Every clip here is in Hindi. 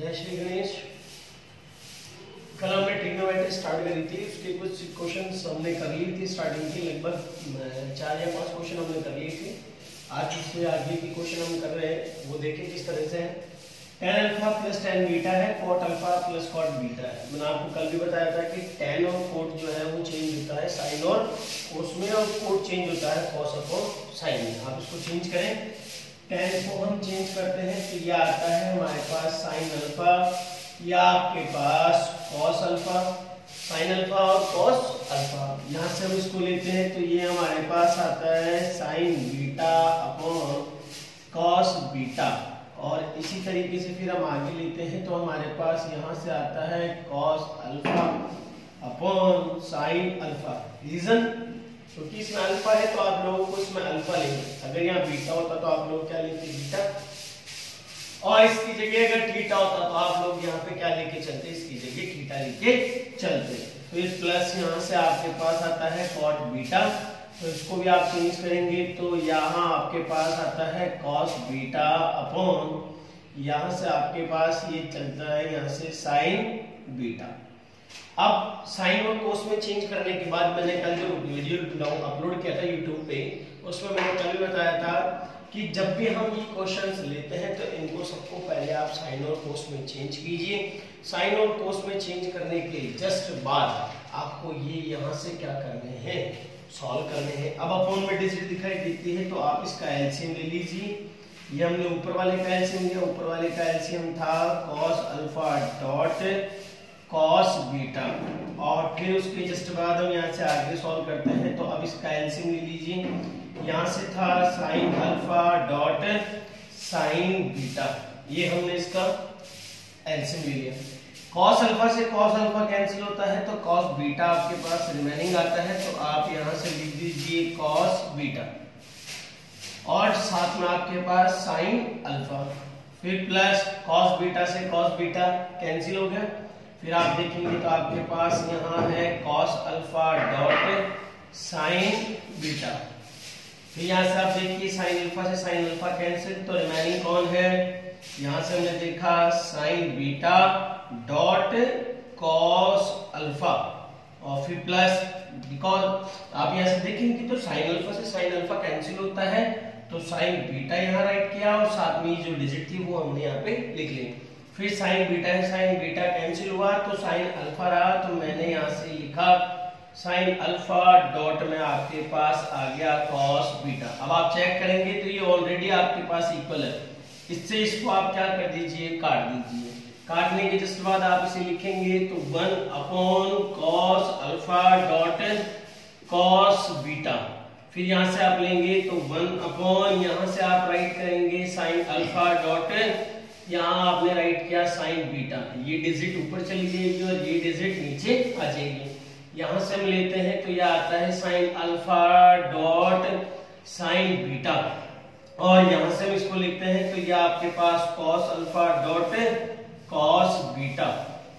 जय श्री गणेश। कल हमने ट्रिग्नोमेट्री स्टार्ट करी थी, उसके कुछ क्वेश्चंस हमने कर ली थी स्टार्टिंग की, लगभग 4 या 5 क्वेश्चन हमने कर लिए थे। आज उससे आगे की क्वेश्चन हम कर रहे हैं, वो देखें किस तरह से है। tan alpha plus tan beta है, cot alpha plus cot beta है। मैंने आपको कल भी बताया था कि tan और cot जो है वो चेंज होता है sin और cos में, और cot चेंज होता है cos अपॉन sin में। आप इसको चेंज करें, tan को हम चेंज करते हैं तो ये आता है हमारे पास sin अल्फा, या आपके पास cos अल्फा, sin अल्फा और cos अल्फा। यहाँ से हम इसको लेते हैं तो ये हमारे पास आता है sin beta upon cos beta, और इसी तरीके से फिर हम आगे लेते हैं तो हमारे पास यहाँ से आता है cos alpha upon sin alpha. Reason क्योंकि इसमें अल्फा है तो आप लोगों को इसमें अल्फा लेंगे, अगर यहाँ बीटा होता तो आप लोग क्या लेते बीटा, और इसकी जगह अगर थीटा होता तो आप लोग यहाँ पे क्या लेके चलते, इसकी जगह थीटा लेके चलते। फिर प्लस यहाँ से आपके पास आता है cot बीटा, तो इसको भी आप चेंज करेंगे तो यहाँ आपके पास आता है cos बीटा अपॉन, यहाँ से आपके पास ये चलता है यहाँ से sin बीटा। अब साइन और कोस में चेंज करने के बाद मैंने कल जो वीडियो अपलोड किया था यूट्यूब पे, उसमें मैंने कल भी बताया था कि जब भी हम ये क्वेश्चंस लेते हैं तो इनको सबको पहले आप साइन और कोस में चेंज कीजिए। साइन और कोस में चेंज करने के जस्ट बाद आपको ये यहाँ से क्या करने हैं, सॉल्व करने हैं। अब अपॉन में डिजिट दिखाई देती है तो आप इसका एलसीएम ले लीजिए। ये हमने ऊपर वाले का एलसीएम लिया, ऊपर वाले का एलसीएम था cos alpha dot cos beta, और फिर उसके जस्ट बाद हम यहाँ से आगे सॉल्व करते हैं तो अब इसका एलसीएम ले लीजिए। यहाँ से था sin alpha dot sin beta, ये हमने इसका एलसीएम ले लिया। cos अल्फा से cos अल्फा कैंसिल होता है तो cos बीटा आपके पास रिमेनिंग आता है, तो आप यहाँ से लिख दीजिए cos बीटा, और साथ में आपके पास sin अल्फा, फिर प्लस cos बीटा से cos बीटा कैंसिल हो गया। फिर आप देखेंगे तो आपके पास यहाँ है cos alpha dot sin beta. फिर यहाँ से आप देखिए sin अल्फा से sin अल्फा कैंसिल, तो रिमेनिंग कौन है, यहाँ से हमने देखा sin beta dot cos alpha, और फिर प्लस, बिकॉज आप यहाँ से देखेंगे तो sin अल्फा से sin अल्फा कैंसिल होता है तो sin बीटा यहाँ राइट किया, और साथ में जो डिजिट थी वो हमने यहाँ पे लिख ली। फिर sin बीटा है, sin बीटा कैंसिल हुआ तो sin अल्फा रहा, तो मैंने यहाँ से लिखा sin अल्फा डॉट में आपके पास आ गया cos बीटा। अब आप चेक करेंगे तो ये ऑलरेडी आपके पास इक्वल है, इससे इसको आप क्या कर दीजिए, काट दीजिए। काटने के जस्ट बाद आप इसे लिखेंगे तो 1 upon cos alpha dot cos beta. फिर यहाँ से आप लेंगे तो 1 अपॉन, यहाँ से आप राइट करेंगे sin अल्फा डॉट, यहाँ आपने राइट किया sin बीटा, ये डिजिट ऊपर चली जाएगी और ये डिजिट नीचे आ जाएगी। यहाँ से हम लेते हैं तो यह आता है sin alpha dot sin beta, और यहाँ से हम इसको लिखते हैं तो यह आपके पास cos alpha dot cos beta.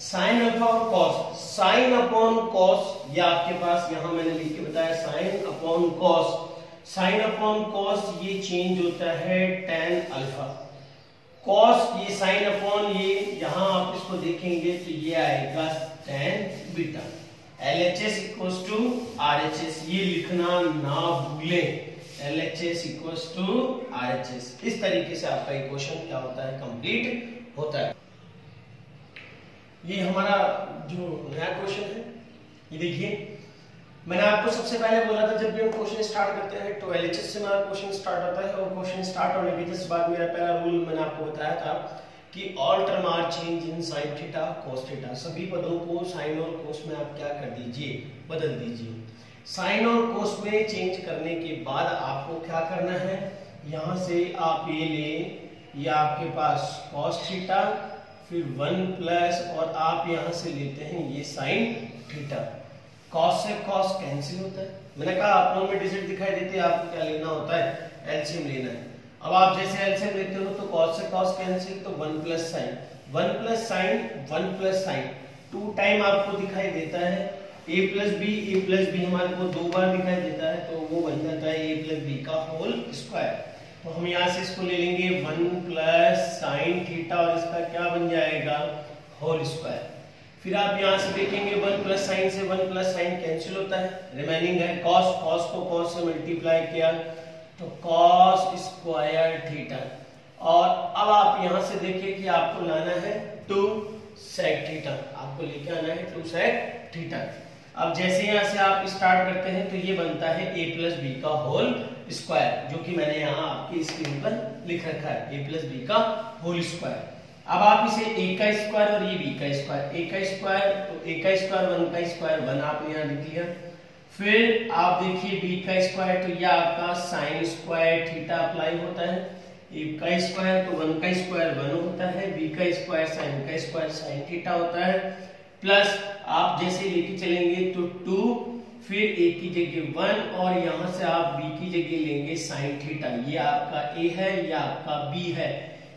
sin alpha और cos, sin अपॉन cos, ये आपके पास यहाँ मैंने लिख के बताया sin upon cos, sin upon cos ये चेंज होता है tan अल्फा, cos ये sin अपॉन ये, यहाँ आप इसको देखेंगे तो ये आएगा tan beta. LHS equals to RHS, ये लिखना ना भूलें, LHS इक्वल्स टू RHS। इस तरीके से आपका इक्वेशन क्या होता है, कंप्लीट होता है। ये हमारा जो नया क्वेश्चन है, ये देखिए मैंने आपको सबसे पहले बोला था जब भी हम क्वेश्चन स्टार्ट करते हैं तो LHS से हमारा क्वेश्चन स्टार्ट होता है, और क्वेश्चन स्टार्ट होने के जस्ट बाद मेरा पहला रूल मैंने आपको बताया था कि all term are change in sin theta cos theta. सभी पदों को sin और cos में आप क्या कर दीजिए, बदल दीजिए। sin और cos में चेंज करने के बाद आपको क्या करना है, यहाँ से आप ये ले, ये आपके पास cos थीटा, फिर 1 प्लस, और आप यहाँ से लेते हैं ये sin थीटा। cos से cos कैंसिल होता है, मैंने कहा अपनों में डिजिट दिखाई देती है, आपको क्या लेना होता है, एलसीएम लेना है। अब आप जैसे एलसीएम लेते हो तो cos से cos कैंसिल, तो 1 plus sin, 1 plus sin, 1 plus sin, 2 time आपको दिखाई देता है। a प्लस बी हमारे को 2 बार दिखाई देता है, तो वो बन जाता है a प्लस बी का होल स्क्वायर। तो हम यहाँ से इसको ले लेंगे 1 प्लस साइन थीटा और इसका क्या बन जाएगा, होल स्क्वायर। फिर आप यहाँ से देखेंगे 1 प्लस साइन से 1 प्लस साइन कैंसिल होता है, रिमेनिंग है कॉस, कॉस को कॉस से मल्टीप्लाई किया तो कॉस स्क्वायर थीटा। और अब आप यहाँ से देखिए कि आपको लाना है 2 सेक थीटा, आपको लेके आना है 2 सेक थीटा। अब जैसे यहाँ से आप स्टार्ट करते हैं तो ये बनता है a प्लस बी का होल स्क्वायर, जो कि मैंने यहाँ आपकी स्क्रीन पर लिख रखा है, a प्लस बी का होल स्क्वायर। अब आप इसे a का स्क्वायर और ये b का स्क्वायर, a का स्क्वायर तो a का स्क्वायर 1 का स्क्वायर 1 आपने यहाँ लिख लिया। फिर आप देखिए b का स्क्वायर तो ये आपका साइन स्क्वायर थीटा अप्लाई होता है, a का स्क्वायर तो 1 का स्क्वायर 1 होता है, b का स्क्वायर साइन का स्क्वायर साइन थीटा होता है, प्लस आप जैसे लेके चलेंगे तो 2, फिर a की जगह 1 और यहाँ से आप b की जगह लेंगे साइन थीटा। ये आपका a है, ये आपका b है।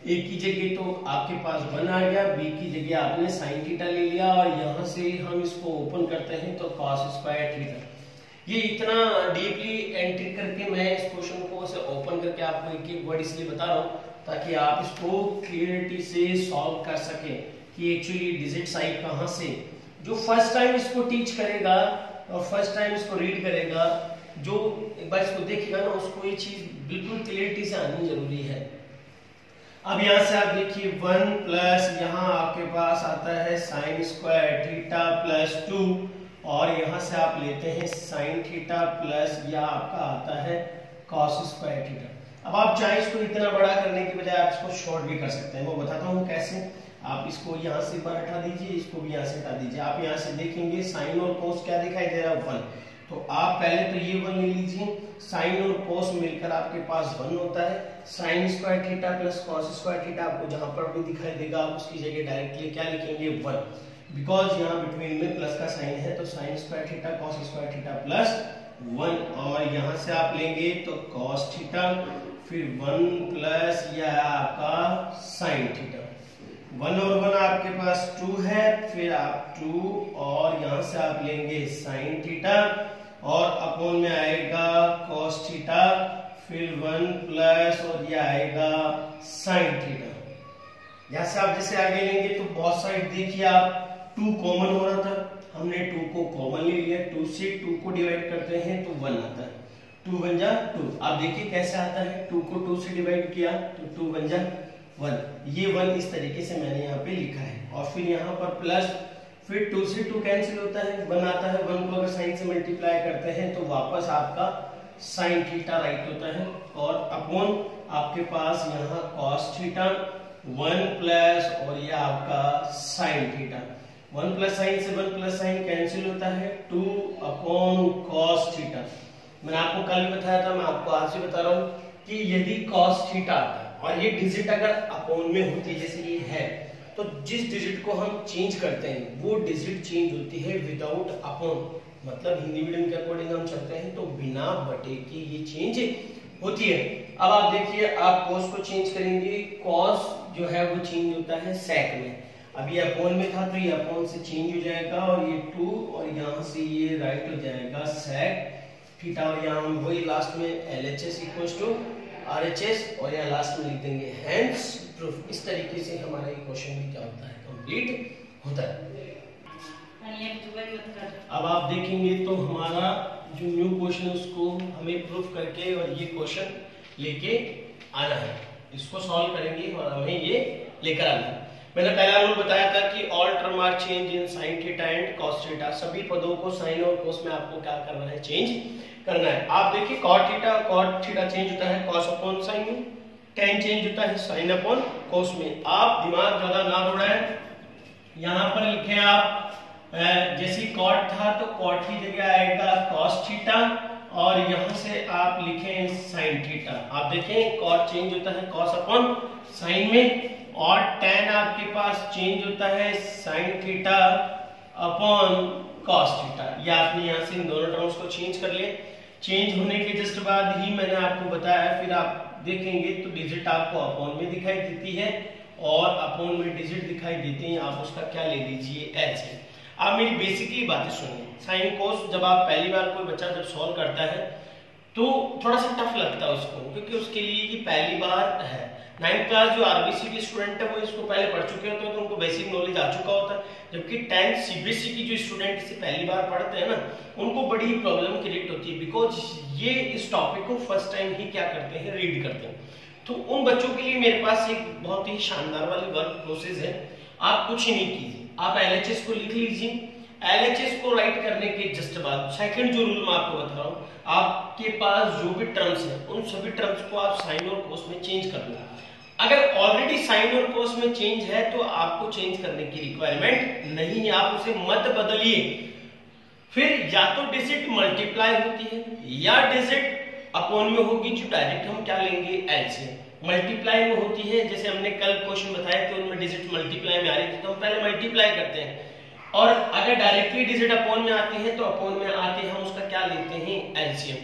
a की जगह तो आपके पास 1 आ गया, b की जगह आपने साइन थीटा ले लिया और यहाँ से हम इसको ओपन करते हैं तो कॉस स्क्वायर थीटा। ये इतना डीपली एंट्री करके मैं इस क्वेश्चन को से ओपन करके आपको एक एक वर्ड इसलिए बता रहा हूँ ताकि आप इसको क्लियरिटी से सॉल्व कर सकें कि एक्चुअली डिजिट्स आई कहाँ से। जो फर्स्ट टाइम इसको टीच करेगा और फर्स्ट टाइम इसको रीड करेगा, जो एक बार इसको देखेगा ना, उसको ये चीज बिल्कुल क्लियरिटी से आनी जरूरी है। अब यहाँ से आप देखिए 1 प्लस यहाँ आपके पास आता है साइन स्क्वायर थीटा प्लस 2 और यहाँ से आप लेते हैं साइन थीटा प्लस यह आपका आता है कॉस स्क्वायर थीटा। अब आप चाहे इसको इतना बड़ा करने की बजाय आप इसको शॉर्ट भी कर सकते हैं, वो बताता हूँ कैसे। आप इसको यहाँ से बाहर हटा दीजिए, इसको भी यहाँ से हटा दीजिए। आप यहाँ से देखेंगे साइन और कोस क्या दिखाई दे रहा है 1, तो आप पहले तो ये 1 ले लीजिए, साइन और कोस मिलकर आपके पास 1 होता है। Sign square theta plus cos square theta आपको जहां पर भी दिखाई देगा आप उसकी जगह डायरेक्टली क्या लिखेंगे 1, बिकॉज यहाँ बिटवीन में प्लस का साइन है तो sign square theta cos square theta plus 1 और यहाँ से आप लेंगे तो कॉस थीटा, फिर 1 प्लस यह आपका साइन थीटा। 1 और 1 आपके पास 2 है, फिर आप 2 और यहाँ से आप लेंगे साइन थीटा और अपॉन में आएगा कॉस थीटा, फिर 1 प्लस और ये आएगा साइन थीटा। यहाँ से आप जैसे आगे लेंगे तो बहुत साइड देखिए आप 2 कॉमन हो रहा था, हमने 2 को कॉमन ले लिया, 2 से 2 को डिवाइड करते हैं तो 1 आता है, 2 बन जा 2। आप देखिए कैसे आता है, 2 को 2 से डिवाइड किया तो 2 बन जा 1। ये 1 इस तरीके से मैंने यहाँ पे लिखा है और फिर यहाँ पर प्लस, फिर 2 से 2 कैंसिल होता है, 1 आता है, 1 को अगर साइन से मल्टीप्लाई करते हैं तो वापस आपका साइन थीटा राइट होता है और अपॉन आपके पास यहाँ कॉस थीटा 1 प्लस और ये आपका साइन थीटा। 1 प्लस साइन से 1 प्लस साइन कैंसिल होता है, 2 अपॉन कॉस थीटा। मैंने आपको कल बताया था, मैं आपको आज भी बता रहा हूँ कि यदि कॉस थीटा आता है और ये डिजिट अगर अपॉन में होती है जैसे ये है, तो जिस डिजिट को हम चेंज करते हैं वो डिजिट चेंज होती है विदाउट अपॉन, मतलब हिंदी मीडियम के अकॉर्डिंग हम चलते हैं तो बिना बटे के ये चेंज होती है। अब आप देखिए आप कॉस को चेंज करेंगे, कॉस जो है वो चेंज होता है सेक में, अब ये अपॉन में था तो ये अपॉन से चेंज हो जाएगा और ये 2 और यहाँ से ये राइट हो जाएगा सेक थीटा और यहाँ हम वही लास्ट में LHS इक्वल्स टू RHS और यहाँ लास्ट में लिख देंगे हेंस प्रूफ। इस तरीके से हमारा ये क्वेश्चन भी क्या होता है, कंप्लीट होता है। अब आप देखेंगे तो हमारा जो न्यू क्वेश्चन है उसको हमें प्रूफ करके और ये क्वेश्चन लेके आना है, इसको सॉल्व करेंगे और हमें ये लेकर आना है। मैंने पहला रूल बताया था कि all term are change in sine theta and cos theta, सभी पदों को साइन और कोस में आपको क्या करना है, चेंज करना है। आप देखिए कॉट थीटा चेंज होता है कॉस अपॉन साइन में, tan चेंज होता है साइन अपॉन कोस में। आप दिमाग ज्यादा ना दौड़ाएं, यहाँ पर लिखे आप जैसे कॉट था तो कॉट की जगह आएगा कॉस थीटा और यहाँ से आप लिखें साइन थीटा। आप देखें कॉट चेंज होता है कॉस अपॉन साइन में और tan आपके पास चेंज होता है sine theta upon cos theta. ये आपने यहाँ से इन दोनों टर्म्स को चेंज कर लिए। चेंज होने के जस्ट बाद ही मैंने आपको बताया, फिर आप देखेंगे तो डिजिट आपको अपॉन में दिखाई देती है और अपॉन में डिजिट दिखाई देते हैं, आप उसका क्या ले लीजिए LCM। आप मेरी बेसिकली बातें सुनिए। साइन कोस जब आप पहली बार कोई बच्चा जब सॉल्व करता है तो थोड़ा सा टफ लगता है उसको, क्योंकि उसके लिए ये पहली बार है। 9th क्लास जो आरबीसी के स्टूडेंट है वो इसको पहले पढ़ चुके होते हैं तो उनको बेसिक नॉलेज आ चुका होता है, जबकि 10th सीबीएसई की जो स्टूडेंट इसे पहली बार पढ़ते हैं ना उनको बड़ी प्रॉब्लम क्रिएट होती है, बिकॉज ये इस टॉपिक को फर्स्ट टाइम ही क्या करते हैं, रीड करते हैं। तो उन बच्चों के लिए मेरे पास एक बहुत ही शानदार वाली वर्क प्रोसेस है। आप कुछ ही नहीं कीजिए, आप एलएचएस को लिख लीजिए। एलएचएस को राइट करने के जस्ट बाद सेकंड जो रूल मैं आपको बता रहा हूँ, आपके पास जो भी टर्म्स हैं उन सभी टर्म्स को आप साइन और कोस में चेंज कर लो। अगर ऑलरेडी साइन और कोस में चेंज है तो आपको चेंज करने की रिक्वायरमेंट नहीं है, आप उसे मत बदलिए। फिर या तो डिजिट मल्टीप्लाई होती है या डिजिट अपॉन में होगी, जो डायरेक्ट हम क्या लेंगे, एलसीएम। मल्टीप्लाई में होती है, जैसे हमने कल क्वेश्चन बताया थे उनमें डिजिट मल्टीप्लाई में आ रही थी तो हम पहले मल्टीप्लाई करते हैं, और अगर डायरेक्टली डिजिट अपॉन में आते हैं तो अपॉन में आते हैं हम उसका क्या लेते हैं, एलसीएम।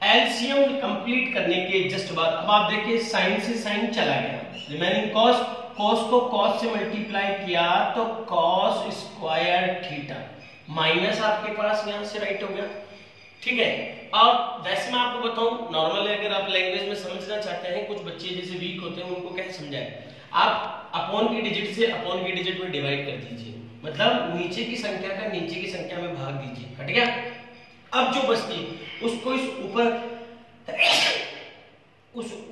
एलसीएम कंप्लीट करने के जस्ट बाद अब आप देखिए साइन से साइन चला गया, रिमेनिंग कॉस, कॉस को कॉस से मल्टीप्लाई किया तो कॉस स्क्वायर थीटा माइनस आपके पास यहां से राइट हो गया, ठीक है। अब वैसे मैं आपको बताऊं नॉर्मली अगर आप लैंग्वेज में समझना चाहते हैं, कुछ बच्चे जैसे वीक होते हैं उनको कैसे समझाएं, आप अपॉन की डिजिट से अपॉन की डिजिट में डिवाइड कर दीजिए, मतलब नीचे की संख्या का नीचे की संख्या में भाग दीजिए, हट गया। अब जो बचती उसको इस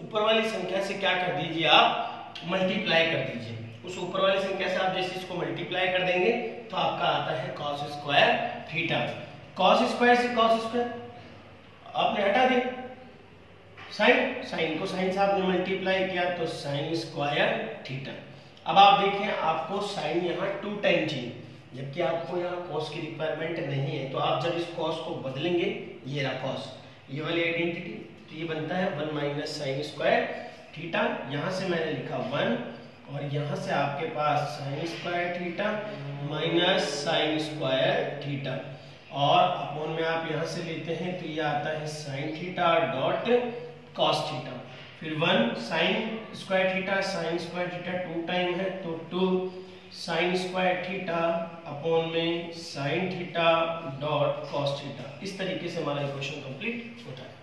ऊपर वाली संख्या से क्या कर दीजिए, आप मल्टीप्लाई कर दीजिए। उस ऊपर वाली संख्या से आप जैसे इसको मल्टीप्लाई कर देंगे तो आपका आता है cos square theta. Cos square से कॉस स्क्वायर आपने हटा दिया, साइन, साइन को साइन से आपने मल्टीप्लाई किया तो साइन स्क्वायर थीटा। अब आप देखें आपको साइन यहाँ 2 टाइम चाहिए, जबकि आपको यहाँ कॉस की रिक्वायरमेंट नहीं है, तो आप जब इस कॉस को बदलेंगे, ये रहा कॉस, ये वाली आइडेंटिटी, तो ये बनता है 1 माइनस साइन स्क्वायर थीटा। यहाँ से मैंने लिखा 1 और यहाँ से आपके पास sine square theta minus sine square theta, और अपॉन में आप यहाँ से लेते हैं तो ये आता है sine theta dot cos theta. फिर 1 sign square theta, sign square theta 2 time है तो 2 साइन स्क्वायर थीटा अपॉन में sine theta dot cos theta. इस तरीके से हमारा इक्वेशन कंप्लीट होता है।